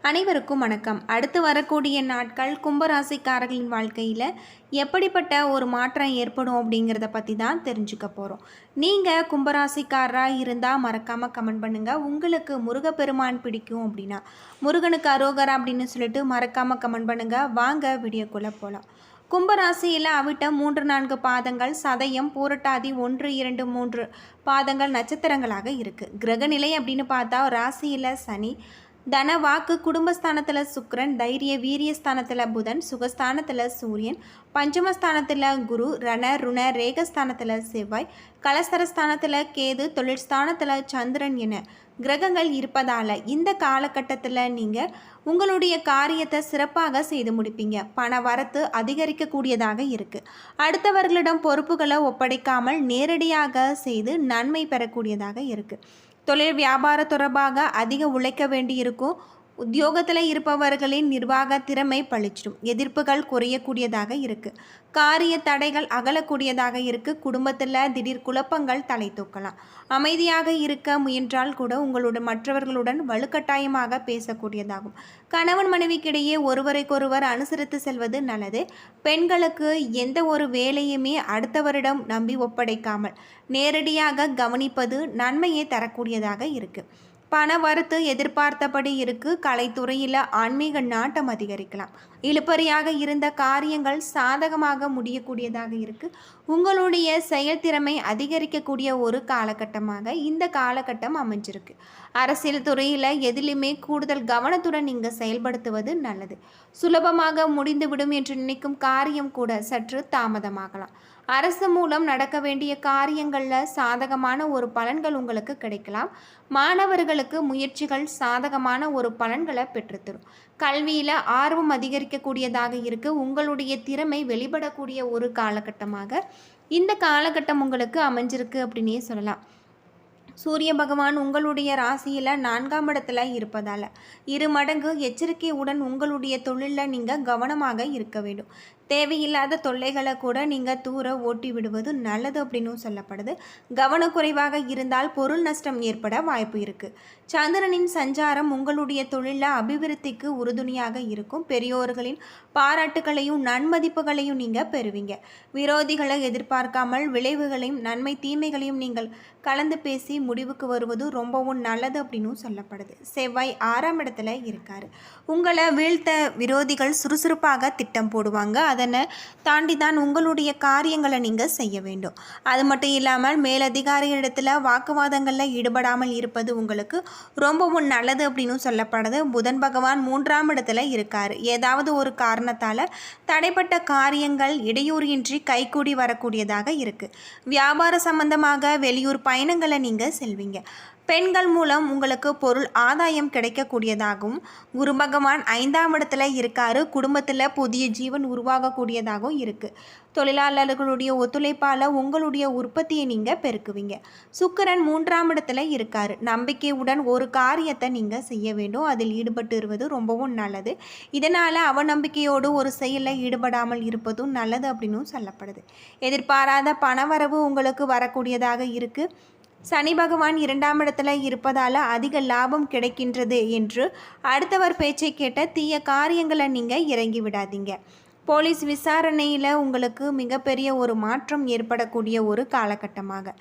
அனைவருக்கும் வணக்கம். அடுத்து வரக்கூடிய நாட்கள் கும்பராசிக்காரர்களின் வாழ்க்கையில் எப்படிப்பட்ட ஒரு மாற்றம் ஏற்படும் அப்படிங்கிறத பற்றி தான் தெரிஞ்சுக்க போகிறோம். நீங்கள் கும்பராசிக்காரராக இருந்தால் மறக்காமல் கமெண்ட் பண்ணுங்கள். உங்களுக்கு முருகப்பெருமான் பிடிக்கும் அப்படின்னா முருகனுக்கு அரோகரா அப்படின்னு சொல்லிட்டு மறக்காமல் கமெண்ட் பண்ணுங்கள். வாங்க வீடியோக்குள்ளே போகலாம். கும்பராசியில் அவிட்டம் 3-4 பாதங்கள், சதயம், பூரட்டாதி 1-2-3 பாதங்கள் நட்சத்திரங்களாக இருக்குது. கிரகநிலை அப்படின்னு பார்த்தா ராசியில் சனி, தன வாக்கு குடும்பஸ்தானத்தில் சுக்கிரன், தைரிய வீரியஸ்தானத்தில் புதன், சுகஸ்தானத்தில் சூரியன், பஞ்சமஸ்தானத்தில் குரு, ரண ருண ரேகஸ்தானத்தில் செவ்வாய், கலசரஸ்தானத்தில் கேது, தொழிற்ஸ்தானத்தில் சந்திரன் என கிரகங்கள் இருப்பதால் இந்த காலகட்டத்தில் நீங்கள் உங்களுடைய காரியத்தை சிறப்பாக செய்து முடிப்பீங்க. பண வரத்து அதிகரிக்கக்கூடியதாக இருக்குது. அடுத்தவர்களிடம் பொறுப்புகளை ஒப்படைக்காமல் நேரடியாக செய்து நன்மை பெறக்கூடியதாக இருக்குது. தொழில் வியாபார தொடர்பாக அதிக உழைக்க வேண்டியிருக்கும். உத்தியோகத்தில் இருப்பவர்களின் நிர்வாக திறமை பளிச்சிடும். எதிர்ப்புகள் குறையக்கூடியதாக இருக்குது. காரிய தடைகள் அகலக்கூடியதாக இருக்குது. குடும்பத்தில் திடீர் குழப்பங்கள் தலை தூக்கலாம். அமைதியாக இருக்க முயன்றால் கூட உங்களுடன் மற்றவர்களுடன் வலுக்கட்டாயமாக பேசக்கூடியதாகும். கணவன் மனைவிக்கிடையே ஒருவரைக்கொருவர் அனுசரித்து செல்வது நல்லது. பெண்களுக்கு எந்த ஒரு வேலையுமே அடுத்தவரிடம் நம்பி ஒப்படைக்காமல் நேரடியாக கவனிப்பது நன்மையை தரக்கூடியதாக இருக்குது. பண வரத்து எதிர்பார்த்தபடி இருக்குது. கலைத்துறையில் ஆன்மீக நாட்டம் அதிகரிக்கலாம். இழுபறியாக இருந்த காரியங்கள் சாதகமாக முடியக்கூடியதாக இருக்குது. உங்களுடைய செயல்திறமை அதிகரிக்கக்கூடிய ஒரு காலகட்டமாக இந்த காலகட்டம் அமைஞ்சிருக்கு. அரசியல் துறையில் எதிலுமே கூடுதல் கவனத்துடன் நீங்கள் செயல்படுத்துவது நல்லது. சுலபமாக முடிந்துவிடும் என்று நினைக்கும் காரியம் கூட சற்று தாமதமாகலாம். அரசு மூலம் நடக்க வேண்டிய காரியங்களில் சாதகமான ஒரு பலன்கள் உங்களுக்கு கிடைக்கலாம். மாணவர்களுக்கு முயற்சிகள் சாதகமான ஒரு பலன்களை பெற்றுத்தரும். கல்வியில் ஆர்வம் அதிகரிக்கக்கூடியதாக இருக்குது. உங்களுடைய திறமை வெளிப்படக்கூடிய ஒரு காலகட்டமாக இந்த காலகட்டம் உங்களுக்கு அமைஞ்சிருக்கு அப்படின்னே சொல்லலாம். சூரிய பகவான் உங்களுடைய ராசியில் 4ஆம் இடத்துல இருப்பதால் 2 மடங்கு எச்சரிக்கையுடன் உங்களுடைய தொழிலில் நீங்கள் கவனமாக இருக்க வேண்டும். தேவையில்லாத தொல்லைகளை கூட நீங்கள் தூர ஓட்டி விடுவது நல்லது அப்படின்னு சொல்லப்படுது. கவனக்குறைவாக இருந்தால் பொருள் நஷ்டம் ஏற்பட வாய்ப்பு இருக்குது. சந்திரனின் சஞ்சாரம் உங்களுடைய தொழிலில் அபிவிருத்திக்கு உறுதுணையாக இருக்கும். பெரியோர்களின் பாராட்டுகளையும் நன்மதிப்புகளையும் நீங்கள் பெறுவீங்க. விரோதிகளை எதிர்பார்க்காமல் விளைவுகளையும் நன்மை தீமைகளையும் நீங்கள் கலந்து பேசி முடிவுக்கு வருவது ரொம்பவும் நல்லது அப்படின்னு சொல்லப்படுது. செவ்வாய் 6ஆம் இடத்துல இருக்கார். உங்களை வீழ்த்த விரோதிகள் சுறுசுறுப்பாக திட்டம் போடுவாங்க. அதனை தாண்டி தான் உங்களுடைய காரியங்களை நீங்கள் செய்ய வேண்டும். அது மட்டும் இல்லாமல் மேலதிகாரிகளிடத்தில் வாக்குவாதங்களில் ஈடுபடாமல் இருப்பது உங்களுக்கு ரொம்பவும் நல்லது அப்படின்னு சொல்லப்படுது. புதன் பகவான் 3ஆம் இடத்துல இருக்கார். ஏதாவது ஒரு காரணத்தால் தடைப்பட்ட காரியங்கள் இடையூறின்றி கைகூடி வரக்கூடியதாக இருக்குது. வியாபார சம்பந்தமாக வெளியூர் பயணங்களை நீங்கள் செல்வீங்க. பெண்கள் மூலம் உங்களுக்கு பொருள் ஆதாயம் கிடைக்கக்கூடியதாகவும், குரு பகவான் 5ஆம் இடத்துல இருக்காரு. குடும்பத்தில் புதிய ஜீவன் உருவாகக்கூடியதாகவும் இருக்குது. தொழிலாளர்களுடைய ஒத்துழைப்பால் உங்களுடைய உற்பத்தியை நீங்கள் பெருக்குவீங்க. சுக்கிரன் 3ஆம் இடத்துல இருக்காரு. நம்பிக்கையுடன் ஒரு காரியத்தை நீங்கள் செய்ய வேண்டும். அதில் ஈடுபட்டு இருவது ரொம்பவும் நல்லது. இதனால் அவநம்பிக்கையோடு ஒரு செயலில் ஈடுபடாமல் இருப்பதும் நல்லது அப்படின்னு சொல்லப்படுது. எதிர்பாராத பணவரவு உங்களுக்கு வரக்கூடியதாக இருக்குது. சனி பகவான் 2ஆம் இடத்துல இருப்பதால் அதிக லாபம் கிடைக்கின்றது என்று அடுத்தவர் பேச்சை கேட்ட தீய காரியங்களை நீங்கள் இறங்கி விடாதீங்க. போலீஸ் விசாரணையில் உங்களுக்கு மிகப்பெரிய ஒரு மாற்றம் ஏற்படக்கூடிய ஒரு காலகட்டமாக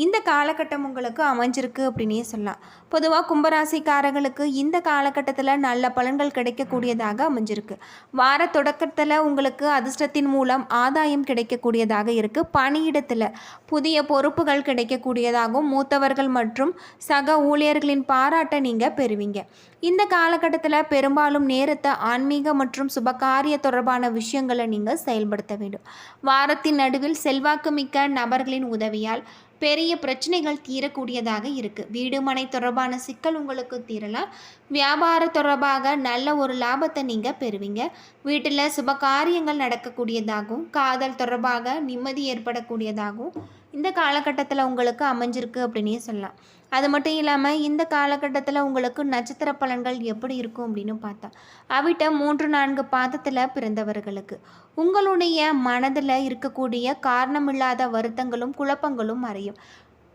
இந்த காலகட்டம் உங்களுக்கு அமைஞ்சிருக்கு அப்படின்னே சொல்லலாம். பொதுவாக கும்பராசிக்காரர்களுக்கு இந்த காலகட்டத்தில் நல்ல பலன்கள் கிடைக்கக்கூடியதாக அமைஞ்சிருக்கு. வார தொடக்கத்தில் உங்களுக்கு அதிர்ஷ்டத்தின் மூலம் ஆதாயம் கிடைக்கக்கூடியதாக இருக்குது. பணியிடத்தில் புதிய பொறுப்புகள் கிடைக்கக்கூடியதாகவும் மூத்தவர்கள் மற்றும் சக ஊழியர்களின் பாராட்டை நீங்கள் பெறுவீங்க. இந்த காலகட்டத்தில் பெரும்பாலும் நேரத்தை ஆன்மீக மற்றும் சுபகாரிய தொடர்பான விஷயங்களை நீங்கள் செயல்படுத்த வேண்டும். வாரத்தின் நடுவில் செல்வாக்கு மிக்க நபர்களின் உதவியால் பெரிய பிரச்சனைகள் தீரக்கூடியதாக இருக்குது. வீடு மனை தொடர்பான சிக்கல் உங்களுக்கு தீரலாம். வியாபார தொடர்பாக நல்ல ஒரு லாபத்தை நீங்கள் பெறுவீங்க. வீட்டில் சுபகாரியங்கள் நடக்கக்கூடியதாகவும் காதல் தொடர்பாக நிம்மதி ஏற்படக்கூடியதாகவும் இந்த காலகட்டத்தில் உங்களுக்கு அமைஞ்சிருக்கு அப்படின்னே சொல்லலாம். அது மட்டும் இல்லாமல் இந்த காலகட்டத்தில் உங்களுக்கு நட்சத்திர பலன்கள் எப்படி இருக்கும் அப்படின்னு பார்த்தா அவிட்டம் 3-4 பாதத்தில் பிறந்தவர்களுக்கு உங்களுடைய மனதில் இருக்கக்கூடிய காரணமில்லாத வருத்தங்களும் குழப்பங்களும் மறையும்.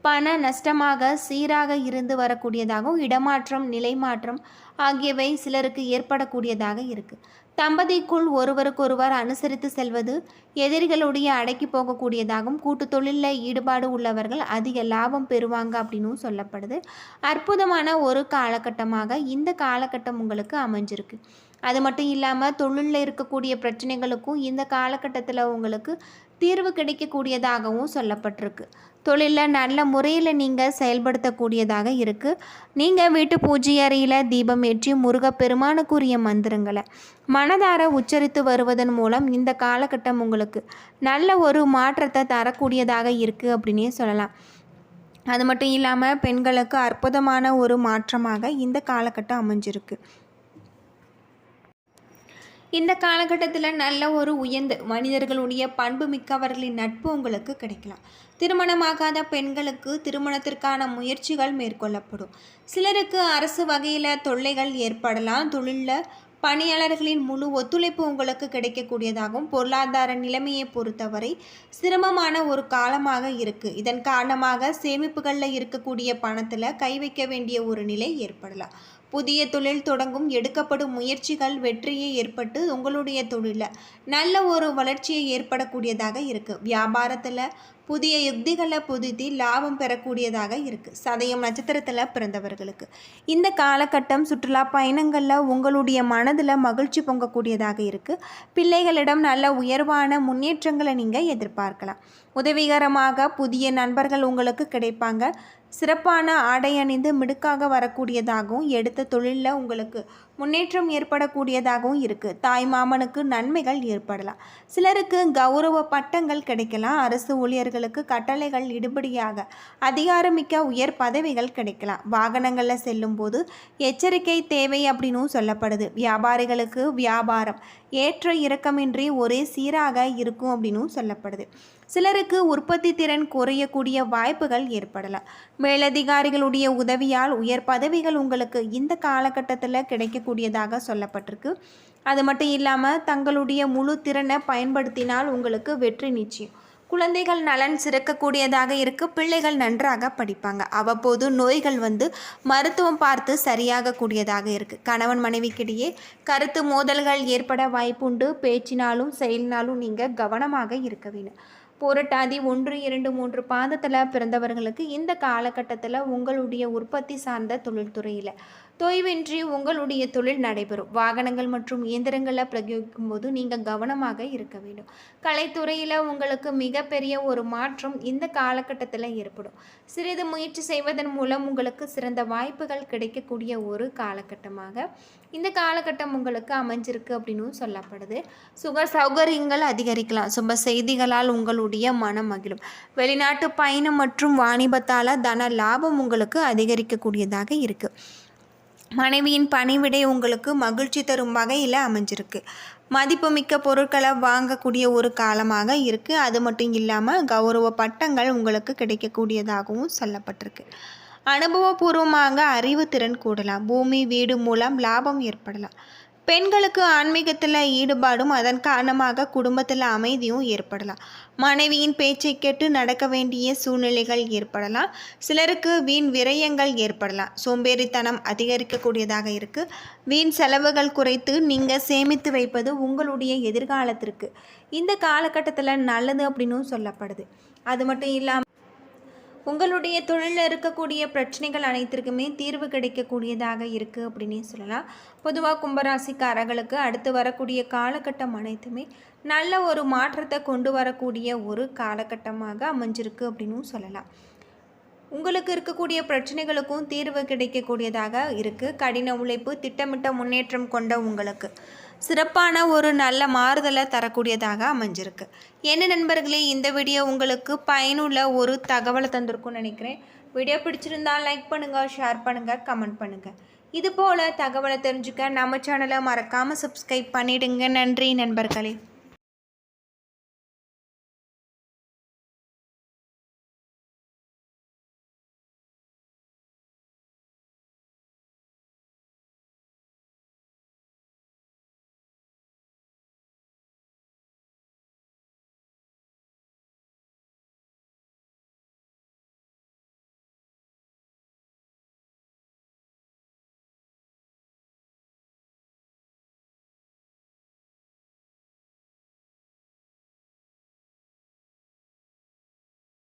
பண நஷ்டமாக சீராக இருந்து வரக்கூடியதாகவும் இடமாற்றம் நிலை மாற்றம் ஆகியவை சிலருக்கு ஏற்படக்கூடியதாக இருக்குது. தம்பதிக்குள் ஒருவருக்கொருவர் அனுசரித்து செல்வது எதிரிகளுடைய அடக்கி போகக்கூடியதாகவும் கூட்டு தொழிலில் ஈடுபாடு உள்ளவர்கள் அதிக லாபம் பெறுவாங்க அப்படின்னும் சொல்லப்படுது. அற்புதமான ஒரு காலகட்டமாக இந்த காலகட்டம் உங்களுக்கு அமைஞ்சிருக்கு. அது மட்டும் இல்லாமல் தொழிலில் இருக்கக்கூடிய பிரச்சனைகளுக்கும் இந்த காலகட்டத்தில் உங்களுக்கு தீர்வு கிடைக்கக்கூடியதாகவும் சொல்லப்பட்டிருக்கு. தொழிலில் நல்ல முறையில் நீங்கள் செயல்படுத்தக்கூடியதாக இருக்குது. நீங்கள் வீட்டு பூஜை அறையில் தீபம் ஏற்றி முருகப்பெருமானுக்குரிய மந்திரங்களை மனதார உச்சரித்து வருவதன் மூலம் இந்த காலகட்டம் உங்களுக்கு நல்ல ஒரு மாற்றத்தை தரக்கூடியதாக இருக்குது அப்படின்னே சொல்லலாம். அது மட்டும் இல்லாமல் பெண்களுக்கு அற்புதமான ஒரு மாற்றமாக இந்த காலகட்டம் அமைஞ்சிருக்கு. இந்த காலகட்டத்தில் நல்ல ஒரு உயர்ந்த மனிதர்களுடைய பண்பு மிக்கவர்களின் நட்பு உங்களுக்கு கிடைக்கலாம். திருமணமாகாத பெண்களுக்கு திருமணத்திற்கான முயற்சிகள் மேற்கொள்ளப்படும். சிலருக்கு அரசு வகையில் தொல்லைகள் ஏற்படலாம். தொழிலில் பணியாளர்களின் முழு ஒத்துழைப்பு உங்களுக்கு கிடைக்கக்கூடியதாகவும் பொருளாதார நிலைமையை பொறுத்தவரை சிரமமான ஒரு காலமாக இருக்குது. இதன் காரணமாக சேமிப்புகளில் இருக்கக்கூடிய பணத்தில் கை வைக்க வேண்டிய ஒரு நிலை ஏற்படலாம். புதிய தொழில் தொடங்கும் எடுக்கப்படும் முயற்சிகள் வெற்றியை ஏற்பட்டு உங்களுடைய தொழிலில் நல்ல ஒரு வளர்ச்சியை ஏற்படக்கூடியதாக இருக்குது. வியாபாரத்தில் புதிய யுக்திகளை புதுத்தி லாபம் பெறக்கூடியதாக இருக்குது. சதயம் நட்சத்திரத்தில் பிறந்தவர்களுக்கு இந்த காலகட்டம் சுற்றுலா பயணங்களில் உங்களுடைய மனதில் மகிழ்ச்சி பொங்கக்கூடியதாக இருக்குது. பிள்ளைகளிடம் நல்ல உயர்வான முன்னேற்றங்களை நீங்கள் எதிர்பார்க்கலாம். உதவிகரமாக புதிய நண்பர்கள் உங்களுக்கு கிடைப்பாங்க. சிறப்பான ஆடை அணிந்து மிடுக்காக வரக்கூடியதாகவும் எடுத்த தொழிலில் உங்களுக்கு முன்னேற்றம் ஏற்படக்கூடியதாகவும் இருக்குது. தாய் மாமனுக்கு நன்மைகள் ஏற்படலாம். சிலருக்கு கௌரவ பட்டங்கள் கிடைக்கலாம். அரசு ஊழியர்களுக்கு கட்டளைகள் இடுபடியாக அதிகாரமிக்க உயர் பதவிகள் கிடைக்கலாம். வாகனங்களில் செல்லும் போது எச்சரிக்கை தேவை அப்படின்னும் சொல்லப்படுது. வியாபாரிகளுக்கு வியாபாரம் ஏற்ற இறக்கமின்றி ஒரே சீராக இருக்கும் அப்படின்னும் சொல்லப்படுது. சிலருக்கு உற்பத்தி திறன் குறையக்கூடிய வாய்ப்புகள் ஏற்படலாம். மேலதிகாரிகளுடைய உதவியால் உயர் பதவிகள் உங்களுக்கு இந்த காலகட்டத்தில் கிடைக்கக்கூடியதாக சொல்லப்பட்டிருக்கு. அது மட்டும் இல்லாமல் தங்களுடைய முழு திறனை பயன்படுத்தினால் உங்களுக்கு வெற்றி நிச்சயம். குழந்தைகள் நலன் சிறக்கக்கூடியதாக இருக்குது. பிள்ளைகள் நன்றாக படிப்பாங்க. அவ்வப்போது நோய்கள் மருத்துவம் பார்த்து சரியாகக்கூடியதாக இருக்குது. கணவன் மனைவிக்கிடையே கருத்து மோதல்கள் ஏற்பட வாய்ப்புண்டு. பேச்சினாலும் செயலினாலும் நீங்கள் கவனமாக இருக்க வேண்டும். புரட்டாதி 1, 2, 3 பாதத்தில் பிறந்தவர்களுக்கு இந்த காலகட்டத்தில் உங்களுடைய உற்பத்தி சார்ந்த தொழில்துறையில் தொய்வின்றி உங்களுடைய தொழில் நடைபெறும். வாகனங்கள் மற்றும் இயந்திரங்களை பிரயோகிக்கும் போது நீங்கள் கவனமாக இருக்க வேண்டும். கலைத்துறையில் உங்களுக்கு மிகப்பெரிய ஒரு மாற்றம் இந்த காலகட்டத்தில் ஏற்படும். சிறிது முயற்சி செய்வதன் மூலம் உங்களுக்கு சிறந்த வாய்ப்புகள் கிடைக்கக்கூடிய ஒரு காலகட்டமாக இந்த காலகட்டம் உங்களுக்கு அமைஞ்சிருக்கு அப்படின்னு சொல்லப்படுது. சுக சௌகரியங்கள் அதிகரிக்கலாம். சுப செய்திகளால் உங்களுடைய மனம் மகிழும். வெளிநாட்டு பயணம் மற்றும் வாணிபத்தால் தன லாபம் உங்களுக்கு அதிகரிக்கக்கூடியதாக இருக்குது. மனைவியின் பணிவிடை உங்களுக்கு மகிழ்ச்சி தரும் வகையில் அமைஞ்சிருக்கு. மதிப்புமிக்க பொருட்களை வாங்கக்கூடிய ஒரு காலமாக இருக்குது. அது மட்டும் இல்லாமல் கௌரவ பட்டங்கள் உங்களுக்கு கிடைக்கக்கூடியதாகவும் சொல்லப்பட்டிருக்கு. அனுபவபூர்வமாக அறிவு திறன் கூடலாம். பூமி வீடு மூலம் லாபம் ஏற்படலாம். பெண்களுக்கு ஆன்மீகத்தில் ஈடுபாடும் அதன் காரணமாக குடும்பத்தில் அமைதியும் ஏற்படலாம். மனைவியின் பேச்சை கேட்டு நடக்க வேண்டிய சூழ்நிலைகள் ஏற்படலாம். சிலருக்கு வீண் விரயங்கள் ஏற்படலாம். சோம்பேறித்தனம் அதிகரிக்கக்கூடியதாக இருக்குது. வீண் செலவுகள் குறைத்து நீங்கள் சேமித்து வைப்பது உங்களுடைய எதிர்காலத்திற்கு இந்த காலகட்டத்தில் நல்லது அப்படின்னு சொல்லப்படுது. அது மட்டும் இல்லாமல் உங்களுடைய தொழிலில் இருக்கக்கூடிய பிரச்சனைகள் அனைத்திற்குமே தீர்வு கிடைக்கக்கூடியதாக இருக்குது அப்படின்னே சொல்லலாம். பொதுவாக கும்பராசிக்காரர்களுக்கு அடுத்து வரக்கூடிய காலகட்டம் அனைத்துமே நல்ல ஒரு மாற்றத்தை கொண்டு வரக்கூடிய ஒரு காலகட்டமாக அமைஞ்சிருக்கு அப்படின்னும் சொல்லலாம். உங்களுக்கு இருக்கக்கூடிய பிரச்சனைகளுக்கும் தீர்வு கிடைக்கக்கூடியதாக இருக்குது. கடின உழைப்பு திட்டமிட்ட முன்னேற்றம் கொண்ட உங்களுக்கு சிறப்பான ஒரு நல்ல மாறுதலை தரக்கூடியதாக அமைஞ்சிருக்கு. என்ன நண்பர்களே, இந்த வீடியோ உங்களுக்கு பயனுள்ள ஒரு தகவலை தந்திருக்கும்னு நினைக்கிறேன். வீடியோ பிடிச்சிருந்தால் லைக் பண்ணுங்கள், ஷேர் பண்ணுங்கள், கமெண்ட் பண்ணுங்கள். இது போல் தகவலை தெரிஞ்சுக்க நம்ம சேனலை மறக்காமல் சப்ஸ்கிரைப் பண்ணிவிடுங்க. நன்றி நண்பர்களே.